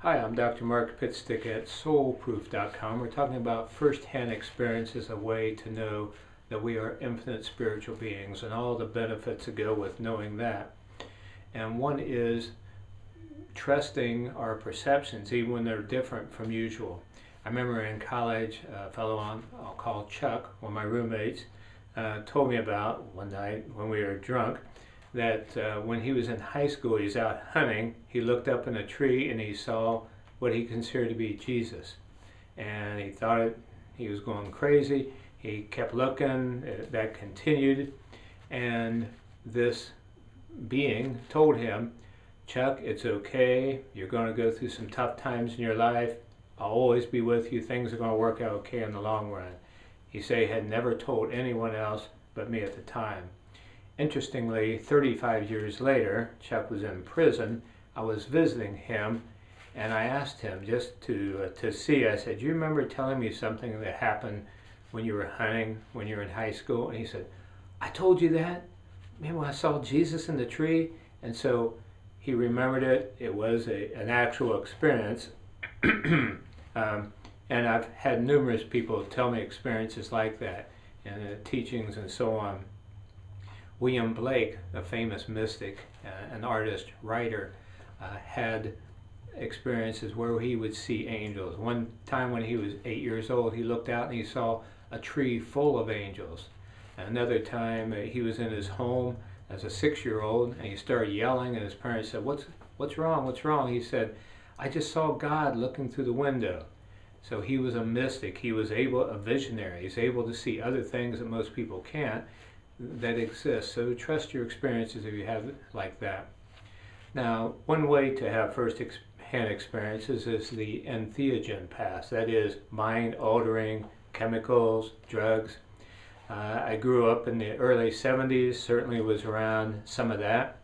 Hi, I'm Dr. Mark Pitstick at soulproof.com. We're talking about first-hand experience as a way to know that we are infinite spiritual beings and all the benefits that go with knowing that. And one is trusting our perceptions even when they're different from usual. I remember in college, a fellow I'll call Chuck, one of my roommates, told me about one night when we were drunk that when he was in high school, he was out hunting, he looked up in a tree and he saw what he considered to be Jesus. And he thought he was going crazy. He kept looking, that continued, and this being told him, Chuck, it's okay, you're going to go through some tough times in your life, I'll always be with you, things are going to work out okay in the long run. He said he had never told anyone else but me at the time. Interestingly, 35 years later, Chuck was in prison. I was visiting him, and I asked him just to see. I said, "Do you remember telling me something that happened when you were hunting, when you were in high school?" And he said, "I told you that? Man, when I saw Jesus in the tree." And so he remembered it. It was an actual experience. And I've had numerous people tell me experiences like that, and teachings and so on. William Blake, a famous mystic, an artist, writer, had experiences where he would see angels. One time when he was 8 years old, he looked out and he saw a tree full of angels. Another time he was in his home as a 6-year-old and he started yelling, and his parents said, what's wrong, what's wrong? He said, "I just saw God looking through the window." So he was a mystic. He was a visionary. He's able to see other things that most people can't that exist. So trust your experiences if you have it like that. Now, one way to have first-hand experiences is the entheogen path. That is mind-altering chemicals, drugs. I grew up in the early 70s, certainly was around some of that.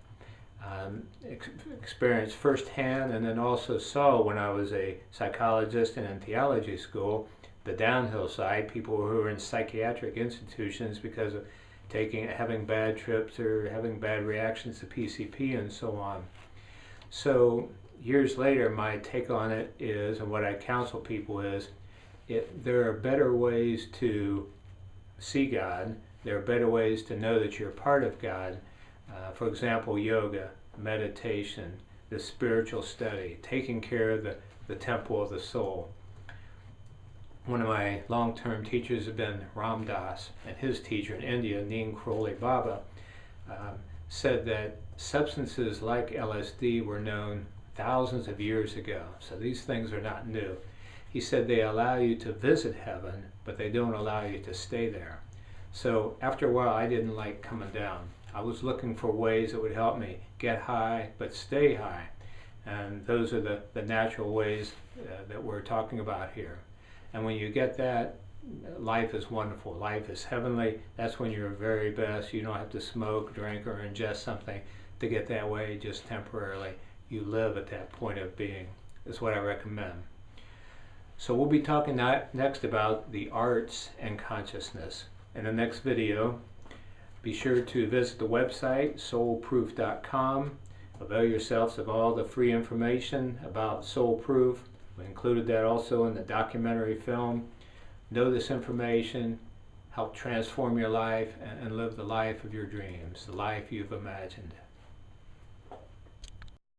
Experienced firsthand, and then also saw when I was a psychologist and in theology school, the downhill side, people who were in psychiatric institutions because of having bad trips or having bad reactions to PCP and so on. So years later, my take on it is, and what I counsel people is, there are better ways to see God. There are better ways to know that you're part of God. For example, yoga, meditation, the spiritual study, taking care of the temple of the soul. One of my long-term teachers has been Ram Dass, and his teacher in India, Neem Karoli Baba, said that substances like LSD were known thousands of years ago. So these things are not new. He said they allow you to visit heaven, but they don't allow you to stay there. So after a while, I didn't like coming down. I was looking for ways that would help me get high, but stay high. And those are the natural ways that we're talking about here. And when you get that, life is wonderful. Life is heavenly. That's when you're very best. You don't have to smoke, drink, or ingest something to get that way just temporarily. You live at that point of being. That's what I recommend. So we'll be talking next about the arts and consciousness. In the next video, be sure to visit the website, soulproof.com. Avail yourselves of all the free information about Soulproof. We included that also in the documentary film. Know this information, help transform your life, and live the life of your dreams, the life you've imagined.